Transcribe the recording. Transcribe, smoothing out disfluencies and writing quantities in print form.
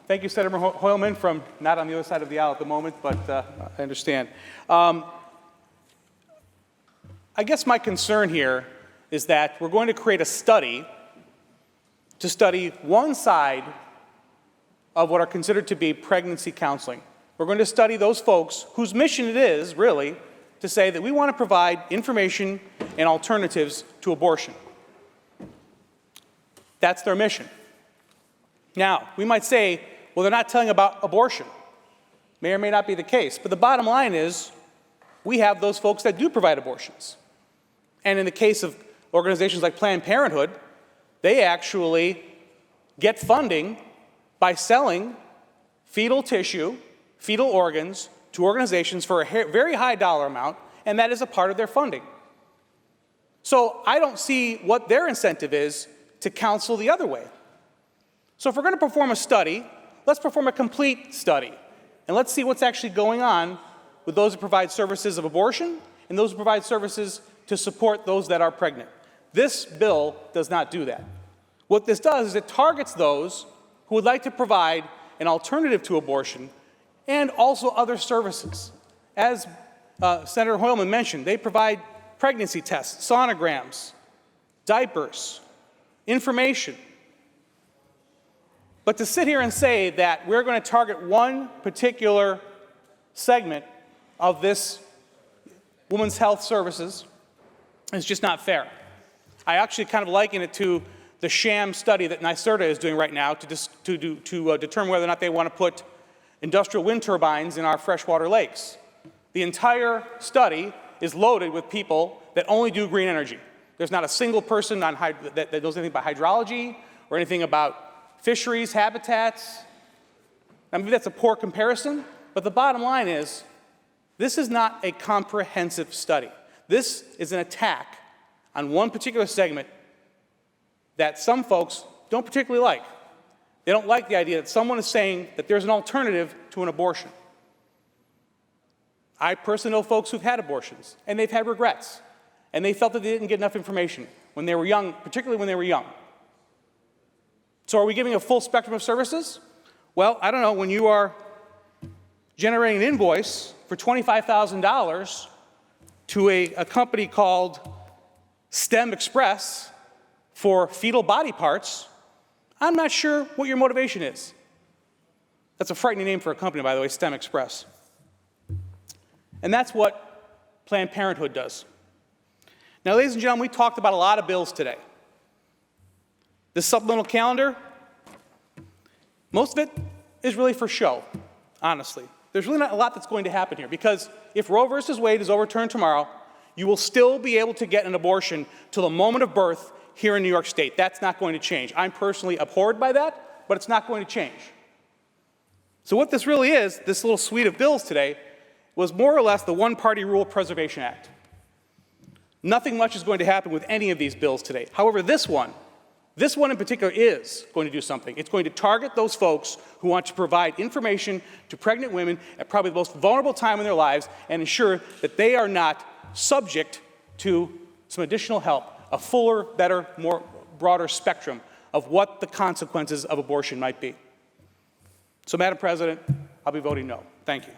Thank you, Senator Hoylman, from not on the other side of the aisle at the moment, but I understand. I guess my concern here is that we're going to create a study to study one side of what are considered to be pregnancy counseling. We're going to study those folks whose mission it is, really, to say that we want to provide information and alternatives to abortion. That's their mission. Now, we might say, well, they're not telling about abortion. May or may not be the case. But the bottom line is, we have those folks that do provide abortions. And in the case of organizations like Planned Parenthood, they actually get funding by selling fetal tissue, fetal organs, to organizations for a very high dollar amount, and that is a part of their funding. So I don't see what their incentive is to counsel the other way. So if we're going to perform a study, let's perform a complete study, and let's see what's actually going on with those who provide services of abortion and those who provide services to support those that are pregnant. This bill does not do that. What this does is it targets those who would like to provide an alternative to abortion and also other services. As Senator Hoylman mentioned, they provide pregnancy tests, sonograms, diapers, information. But to sit here and say that we're going to target one particular segment of this women's health services is just not fair. I actually kind of liken it to the sham study that NYSDOH is doing right now to determine whether or not they want to put industrial wind turbines in our freshwater lakes. The entire study is loaded with people that only do green energy. There's not a single person that knows anything about hydrology or anything about fisheries, habitats. I mean, that's a poor comparison, but the bottom line is, this is not a comprehensive study. This is an attack on one particular segment that some folks don't particularly like. They don't like the idea that someone is saying that there's an alternative to an abortion. I personally know folks who've had abortions, and they've had regrets, and they felt that they didn't get enough information when they were young, particularly when they were young. So are we giving a full spectrum of services? Well, I don't know, when you are generating an invoice for $25,000 to a company called STEM Express for fetal body parts, I'm not sure what your motivation is. That's a frightening name for a company, by the way, STEM Express. And that's what Planned Parenthood does. Now, ladies and gentlemen, we talked about a lot of bills today. This supplemental calendar, most of it is really for show, honestly. There's really not a lot that's going to happen here, because if Roe versus Wade is overturned tomorrow, you will still be able to get an abortion till the moment of birth here in New York State. That's not going to change. I'm personally abhorred by that, but it's not going to change. So what this really is, this little suite of bills today, was more or less the One-Party Rule Preservation Act. Nothing much is going to happen with any of these bills today. However, this one in particular is going to do something. It's going to target those folks who want to provide information to pregnant women at probably the most vulnerable time in their lives and ensure that they are not subject to some additional help, a fuller, better, more broader spectrum of what the consequences of abortion might be. So, Madam President, I'll be voting no. Thank you.